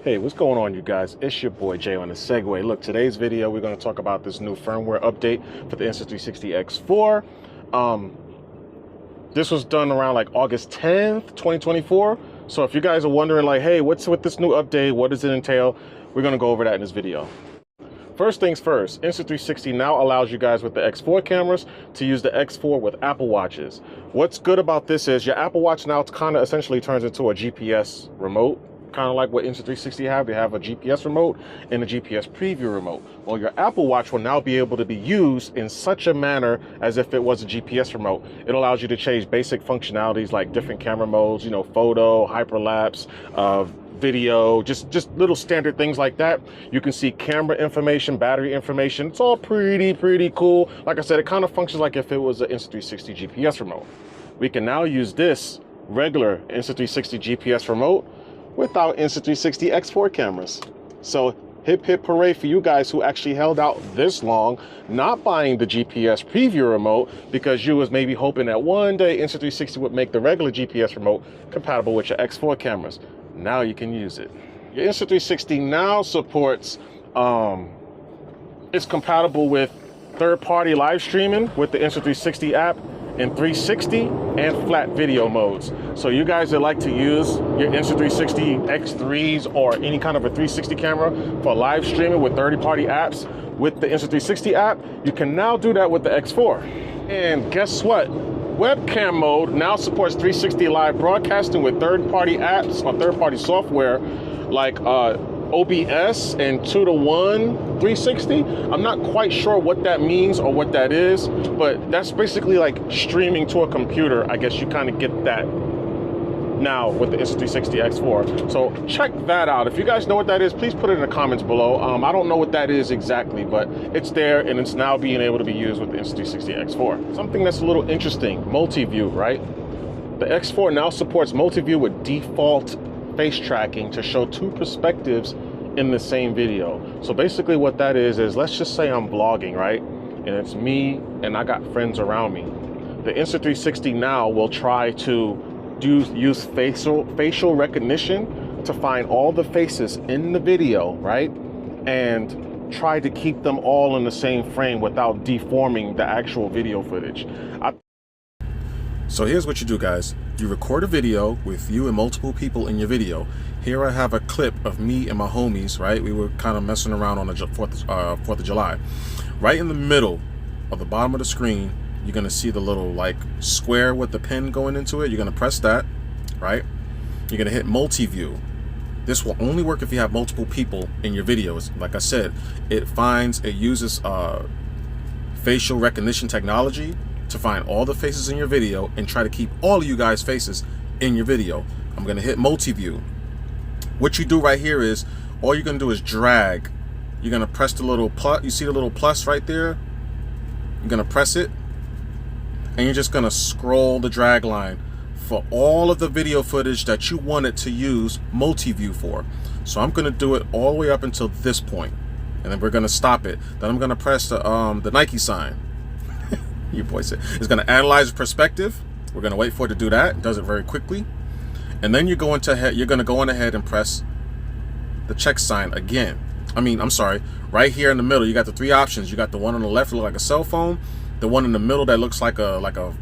Hey, what's going on, you guys? It's your boy Jay on the Segway. Look, today's video, we're going to talk about this new firmware update for the Insta360 X4. This was done around like August 10th, 2024. So if you guys are wondering like, hey, what's with this new update? What does it entail? We're going to go over that in this video. First things first, Insta360 now allows you guys with the X4 cameras to use the X4 with Apple Watches. What's good about this is your Apple Watch now kind of essentially turns into a GPS remote. Kind of like what Insta360 have. They have a GPS remote and a GPS preview remote. Well, your Apple Watch will now be able to be used in such a manner as if it was a GPS remote. It allows you to change basic functionalities like different camera modes, you know, photo, hyperlapse, video, just little standard things like that. You can see camera information, battery information. It's all pretty cool. Like I said, it kind of functions like if it was an Insta360 GPS remote. We can now use this regular Insta360 GPS remote without Insta360 X4 cameras. So hip hooray for you guys who actually held out this long, not buying the GPS preview remote because you was maybe hoping that one day Insta360 would make the regular GPS remote compatible with your X4 cameras. Now you can use it. Your Insta360 now supports, it's compatible with third-party live streaming with the Insta360 app in 360 and flat video modes. So you guys that like to use your Insta360 X3s or any kind of a 360 camera for live streaming with third-party apps with the Insta360 app, you can now do that with the X4. And guess what? Webcam mode now supports 360 live broadcasting with third-party apps or third-party software like OBS and 2:1 360. I'm not quite sure what that means or what that is, but that's basically like streaming to a computer. I guess you kind of get that now with the Insta360 X4. So check that out. If you guys know what that is, please put it in the comments below. I don't know what that is exactly, but it's there and it's now being able to be used with the Insta360 X4. Something that's a little interesting, multi-view, right? The X4 now supports multi-view with default face tracking to show two perspectives in the same video. So basically what that is let's just say I'm vlogging, right? And it's me and I got friends around me. The Insta360 now will try to use facial recognition to find all the faces in the video, right? And try to keep them all in the same frame without deforming the actual video footage. So here's what you do, guys. You record a video with you and multiple people in your video. Here I have a clip of me and my homies, right? We were kind of messing around on the 4th of July. Right in the middle of the bottom of the screen, you're gonna see the little like square with the pen going into it. You're gonna press that, right? You're gonna hit multi-view. This will only work if you have multiple people in your videos. Like I said, it uses facial recognition technology to find all the faces in your video and try to keep all of you guys' faces in your video. I'm gonna hit multi-view. What you do right here is, all you're gonna do is drag. You're gonna press the little plus, you see the little plus right there? You're gonna press it, and you're just gonna scroll the drag line for all of the video footage that you wanted to use multi-view for. So I'm gonna do it all the way up until this point, and then we're gonna stop it. Then I'm gonna press the Nike sign. Your boy said it's gonna analyze perspective. We're gonna wait for it to do that. It does it very quickly. And then you're gonna go on ahead and press the check sign again. I'm sorry, right here in the middle, you got the three options. You got the one on the left that looks like a cell phone, the one in the middle that looks like a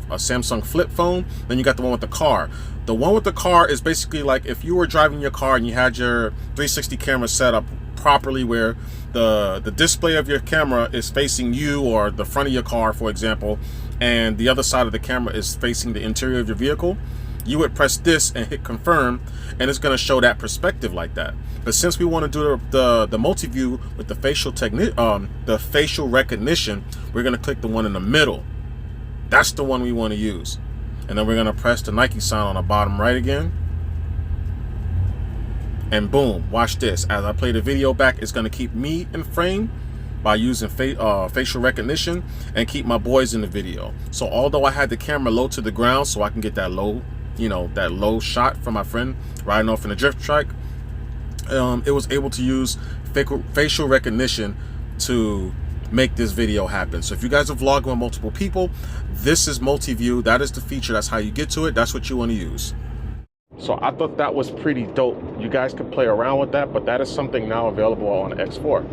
Samsung flip phone, then you got the one with the car. The one with the car is basically like if you were driving your car and you had your 360 camera set up properly where the display of your camera is facing you or the front of your car, for example, and the other side of the camera is facing the interior of your vehicle. You would press this and hit confirm, and it's going to show that perspective like that. But since we want to do the multi-view with the facial recognition, we're going to click the one in the middle. That's the one we want to use. And then we're going to press the Nike sign on the bottom right again. And boom, watch this. As I play the video back, it's going to keep me in frame by using facial recognition and keep my boys in the video. So although I had the camera low to the ground so I can get that low, that low shot from my friend riding off in a drift trike, it was able to use facial recognition to make this video happen. So if you guys are vlogging with multiple people, this is multi-view. That is the feature. That's how you get to it. That's what you want to use. So I thought that was pretty dope. You guys could play around with that, but that is something now available on X4.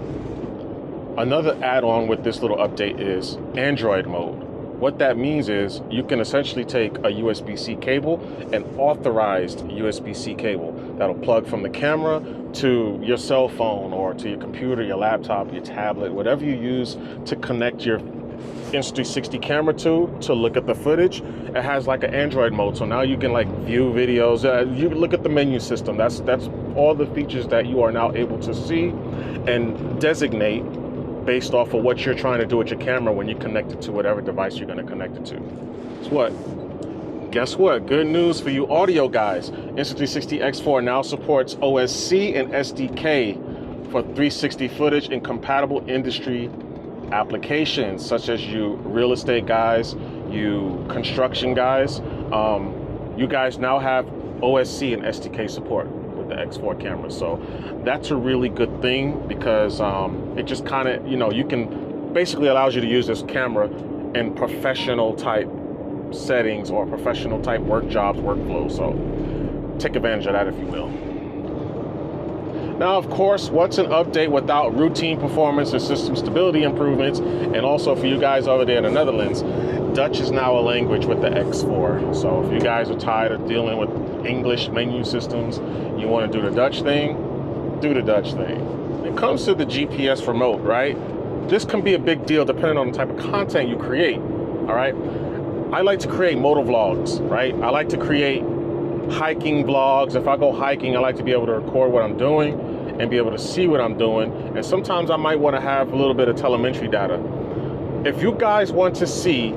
Another add-on with this little update is Android mode. What that means is you can essentially take a USB-C cable, an authorized USB-C cable that'll plug from the camera to your cell phone or to your computer, your laptop, your tablet, whatever you use to connect your Insta360 camera to look at the footage. It has like an Android mode, so now you can like view videos. You look at the menu system. That's all the features that you are now able to see and designate based off of what you're trying to do with your camera when you connect it to whatever device you're going to connect it to. Guess what? Good news for you audio guys. Insta360 X4 now supports OSC and SDK for 360 footage in compatible industry applications, such as you real estate guys, you construction guys. You guys now have OSC and SDK support with the X4 camera. So that's a really good thing because it just kind of, you can basically allows you to use this camera in professional type settings or professional type work jobs, workflow. So take advantage of that if you will. Now, of course, what's an update without routine performance and system stability improvements? And also for you guys over there in the Netherlands, Dutch is now a language with the X4. So if you guys are tired of dealing with English menu systems, you want to do the Dutch thing, do the Dutch thing. When it comes to the GPS remote, right? This can be a big deal depending on the type of content you create, all right? I like to create motor vlogs, right? I like to create hiking vlogs. If I go hiking, I like to be able to record what I'm doing and be able to see what I'm doing. And sometimes I might want to have a little bit of telemetry data. If you guys want to see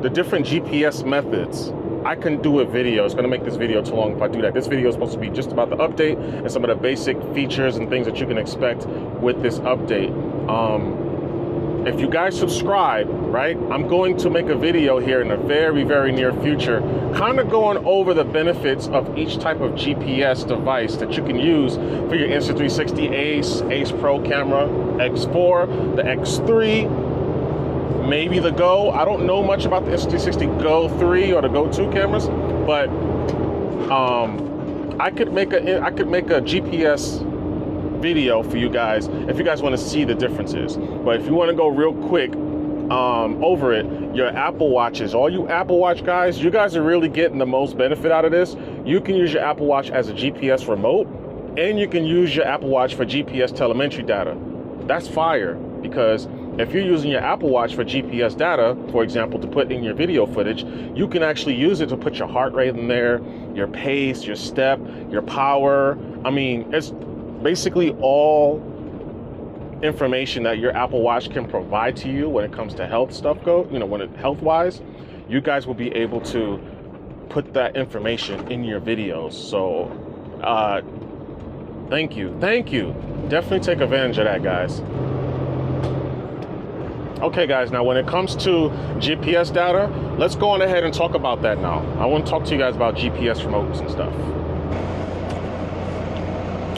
the different GPS methods, I can do a video. It's going to make this video too long if I do that. This video is supposed to be just about the update and some of the basic features and things that you can expect with this update. If you guys subscribe, right, I'm going to make a video here in the very, very near future, kind of going over the benefits of each type of GPS device that you can use for your Insta360 AcePro camera, X4, the X3, maybe the Go. I don't know much about the Insta360 Go 3 or the Go 2 cameras, but I could make a GPS video for you guys if you guys want to see the differences. But if you want to go real quick over it, your Apple Watches, all you Apple Watch guys, you guys are really getting the most benefit out of this. You can use your Apple Watch as a GPS remote, and you can use your Apple Watch for GPS telemetry data. That's fire, because if you're using your Apple Watch for GPS data, for example, to put in your video footage, you can actually use it to put your heart rate in there, your pace, your step, your power. I mean, it's basically all information that your Apple Watch can provide to you when it comes to health stuff health-wise. You guys will be able to put that information in your videos. So thank you. Definitely take advantage of that, guys. Okay guys, now when it comes to GPS data, let's go on ahead and talk about that now. I want to talk to you guys about GPS remotes and stuff.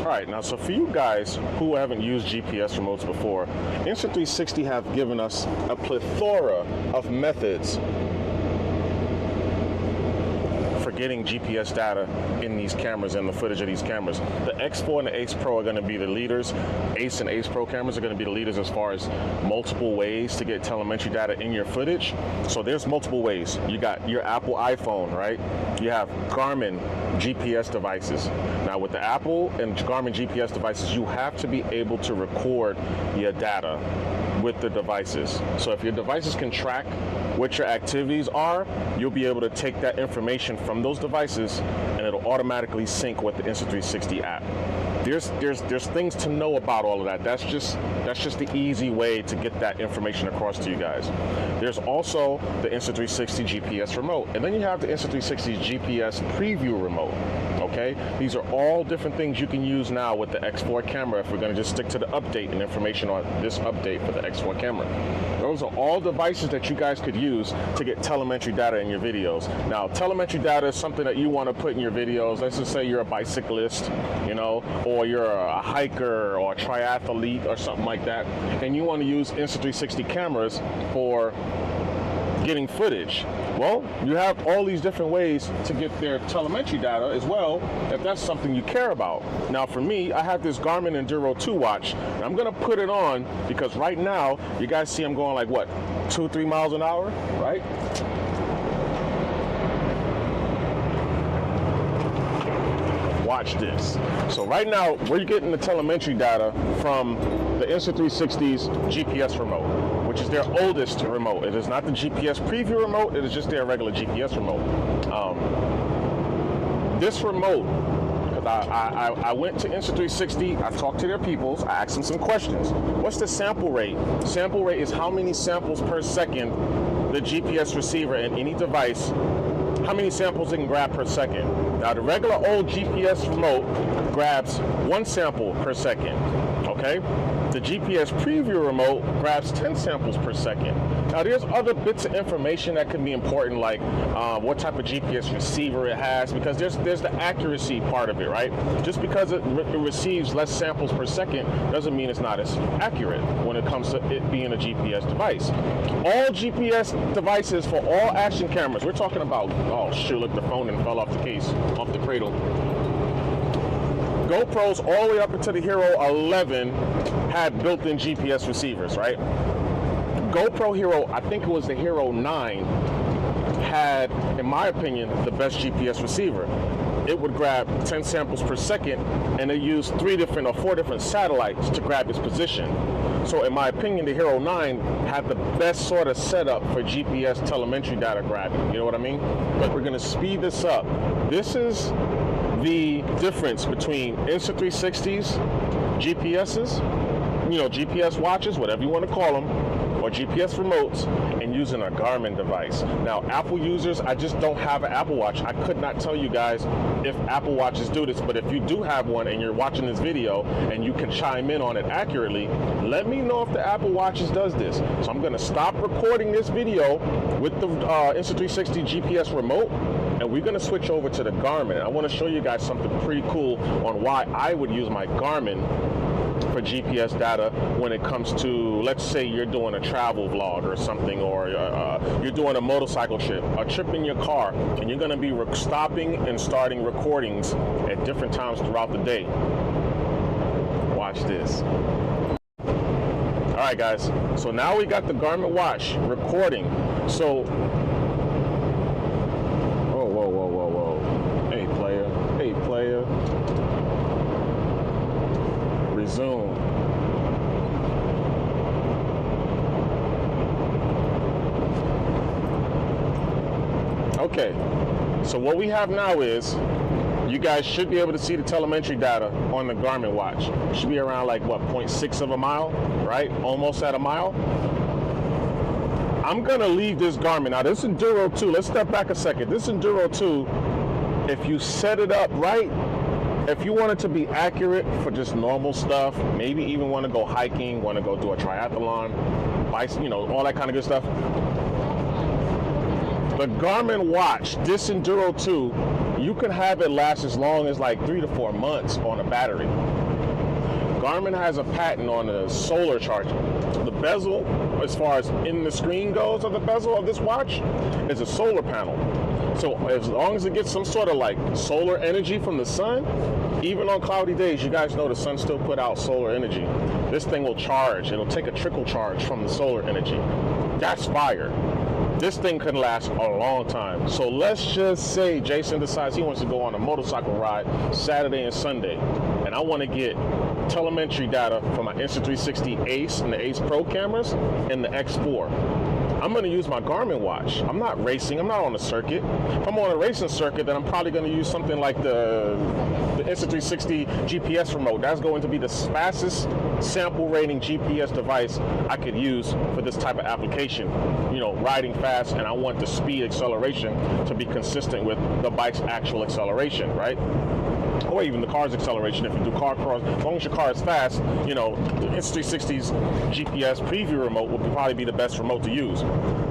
All right, now so for you guys who haven't used GPS remotes before, Insta360 have given us a plethora of methods for getting GPS data in these cameras and the footage of these cameras. The X4 and the AcePro are going to be the leaders. Ace and AcePro cameras are going to be the leaders as far as multiple ways to get telemetry data in your footage. So there's multiple ways. You got your Apple iPhone, right? You have Garmin GPS devices. Now with the Apple and Garmin GPS devices, you have to be able to record your data with the devices. So if your devices can track what your activities are, you'll be able to take that information from those devices and it'll automatically sync with the Insta360 app. There's things to know about all of that. That's just the easy way to get that information across to you guys. There's also the Insta360 GPS remote, and then you have the Insta360 GPS preview remote. Okay, these are all different things you can use now with the X4 camera if we're going to just stick to the update and information on this update for the X4 camera. Those are all devices that you guys could use to get telemetry data in your videos. Now, telemetry data is something that you want to put in your videos. Let's just say you're a bicyclist, or you're a hiker or a triathlete or something like that, and you want to use Insta360 cameras for getting footage? Well, you have all these different ways to get their telemetry data as well, if that's something you care about. Now for me, I have this Garmin Enduro 2 watch, and I'm gonna put it on because right now, you guys see I'm going like what, 2-3 miles an hour, right? Watch this. So right now, we're getting the telemetry data from the Insta360's GPS remote, which is their oldest remote. It is not the GPS preview remote, it is just their regular GPS remote. This remote, because I went to Insta360, I talked to their peoples, I asked them some questions. What's the sample rate? Sample rate is how many samples per second the GPS receiver in any device, how many samples it can grab per second. Now the regular old GPS remote grabs 1 sample per second, okay? The GPS preview remote grabs 10 samples per second. Now there's other bits of information that can be important, like what type of GPS receiver it has, because there's the accuracy part of it, right? Just because it receives less samples per second doesn't mean it's not as accurate when it comes to it being a GPS device. All GPS devices for all action cameras, we're talking about, oh shoot, look, the phone and fell off the case, off the cradle. GoPros all the way up into the Hero 11 had built-in GPS receivers, right? GoPro Hero, I think it was the Hero 9, had, in my opinion, the best GPS receiver. It would grab 10 samples per second, and it used 3 different or 4 different satellites to grab its position. So in my opinion, the Hero 9 had the best sort of setup for GPS telemetry data grabbing, you know what I mean? But we're gonna speed this up. This is the difference between Insta360's GPS's, you know, GPS watches, whatever you want to call them, or GPS remotes, and using a Garmin device. Now, Apple users, I just don't have an Apple Watch. I could not tell you guys if Apple Watches do this, but if you do have one and you're watching this video and you can chime in on it accurately, let me know if the Apple Watches does this. So I'm gonna stop recording this video with the Insta360 GPS remote, and we're gonna switch over to the Garmin. I wanna show you guys something pretty cool on why I would use my Garmin for GPS data when it comes to, let's say you're doing a travel vlog or something, or you're doing a motorcycle trip, a trip in your car, and you're gonna be stopping and starting recordings at different times throughout the day. Watch this. All right, guys, so now we got the Garmin watch recording. So, whoa. Hey, player. Resume. Okay, so what we have now is, you guys should be able to see the telemetry data on the Garmin watch. It should be around like, what, 0.6 of a mile, right? Almost at a mile. I'm gonna leave this Garmin. Now this Enduro 2, let's step back a second. This Enduro 2, if you set it up right, if you want it to be accurate for just normal stuff, maybe even want to go hiking, want to go do a triathlon, bike, you know, all that kind of good stuff. The Garmin watch, this Enduro 2, you can have it last as long as like 3 to 4 months on a battery. Garmin has a patent on the solar charging. The bezel, as far as in the screen goes of the bezel of this watch, is a solar panel. So as long as it gets some sort of like solar energy from the sun, even on cloudy days, you guys know the sun still put out solar energy. This thing will charge. It'll take a trickle charge from the solar energy. That's fire. This thing could last a long time. So let's just say Jason decides he wants to go on a motorcycle ride Saturday and Sunday, and I want to get telemetry data from my Insta360 Ace and the AcePro cameras and the X4. I'm going to use my Garmin watch. I'm not racing. I'm not on a circuit. If I'm on a racing circuit, then I'm probably going to use something like the Insta360 GPS remote. That's going to be the fastest sample rating GPS device I could use for this type of application. You know, riding fast, and I want the speed acceleration to be consistent with the bike's actual acceleration, right? Or even the car's acceleration. If you do car cross, as long as your car is fast, you know, the Insta360's GPS preview remote will probably be the best remote to use.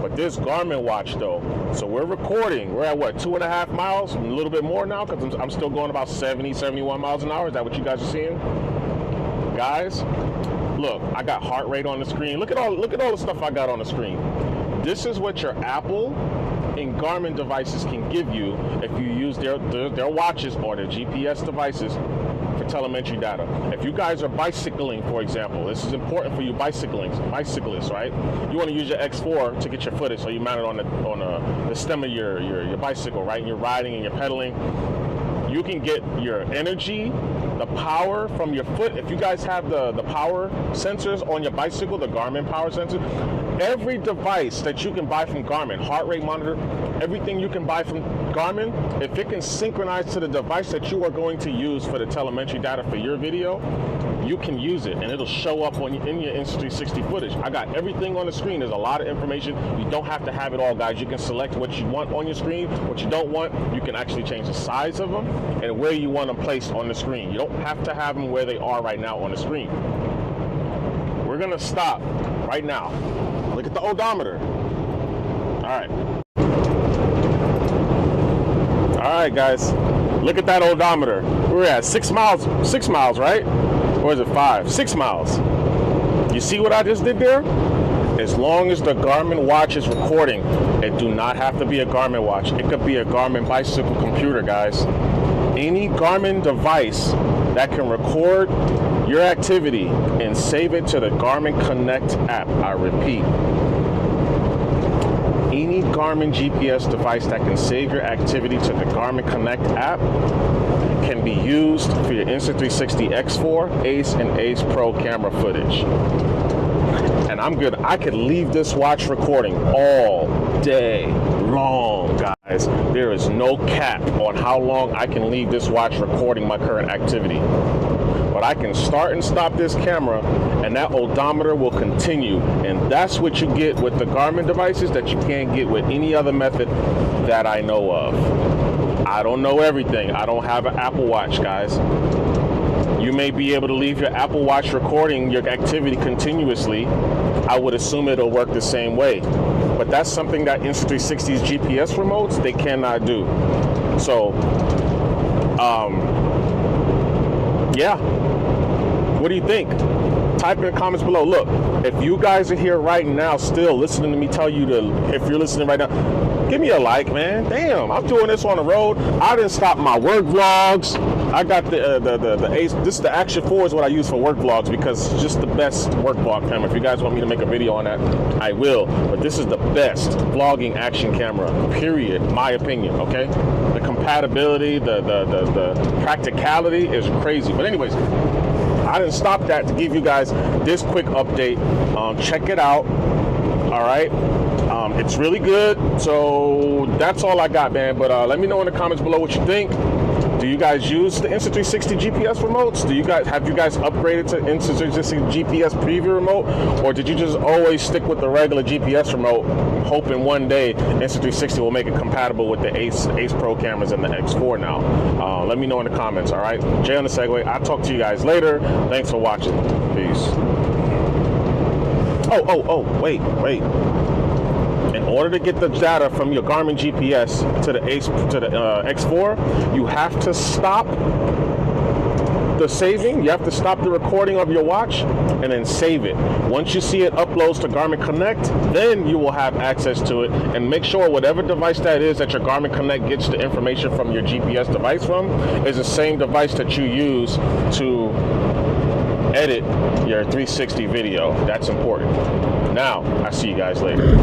But this Garmin watch though, so we're recording, we're at what, 2.5 miles, a little bit more now, because I'm still going about 70, 71 miles an hour. Is that what you guys are seeing? Guys, look, I got heart rate on the screen. Look at all the stuff I got on the screen. This is what your Apple and Garmin devices can give you if you use their watches or their GPS devices for telemetry data. If you guys are bicycling, for example, this is important for you bicyclists, right? You want to use your X4 to get your footage, so you mount it on the stem of your bicycle, right? And you're riding and you're pedaling. You can get your energy, the power from your foot. If you guys have the power sensors on your bicycle, the Garmin power sensor, every device that you can buy from Garmin, heart rate monitor, everything you can buy from Garmin, if it can synchronize to the device that you are going to use for the telemetry data for your video, you can use it and it'll show up in your Insta360 footage. I got everything on the screen. There's a lot of information. You don't have to have it all, guys. You can select what you want on your screen, what you don't want. You can actually change the size of them and where you want them placed on the screen. You don't have to have them where they are right now on the screen. We're gonna stop right now. Look at the odometer. All right, guys. Look at that odometer. We're at 6 miles, right? Or is it 5? 6 miles. You see what I just did there? As long as the Garmin watch is recording, it do not have to be a Garmin watch. It could be a Garmin bicycle computer, guys. Any Garmin device that can record your activity and save it to the Garmin Connect app. I repeat, any Garmin GPS device that can save your activity to the Garmin Connect app can be used for your Insta360 X4, Ace, and AcePro camera footage. And I'm good. I could leave this watch recording all day long, guys. There is no cap on how long I can leave this watch recording my current activity. But I can start and stop this camera and that odometer will continue. And that's what you get with the Garmin devices that you can't get with any other method that I know of. I don't know everything. I don't have an Apple Watch, guys. You may be able to leave your Apple Watch recording your activity continuously. I would assume it'll work the same way. But that's something that Insta360's GPS remotes, they cannot do. So, yeah. What do you think? Type in the comments below. Look, if you guys are here right now still listening to me tell you to, if you're listening right now, give me a like, man. Damn, I'm doing this on the road. I didn't stop my work vlogs. I got the Ace. This is the Action 4 is what I use for work vlogs because it's just the best work vlog camera. If you guys want me to make a video on that, I will. But this is the best vlogging action camera, period. My opinion, okay? The compatibility, the practicality is crazy. But anyways, I didn't stop that to give you guys this quick update. Check it out. All right. It's really good. So that's all I got, man. But let me know in the comments below what you think. Do you guys use the Insta360 GPS remotes? Have you guys upgraded to Insta360 GPS preview remote? Or did you just always stick with the regular GPS remote, hoping one day Insta360 will make it compatible with the AcePro cameras and the X4 now? Let me know in the comments, all right? Jay on the Segway. I'll talk to you guys later. Thanks for watching. Peace. Wait. In order to get the data from your Garmin GPS to the X4, you have to stop the saving. You have to stop the recording of your watch and then save it. Once you see it uploads to Garmin Connect, then you will have access to it. And make sure whatever device that is that your Garmin Connect gets the information from your GPS device from is the same device that you use to edit your 360 video. That's important. Now, I see you guys later.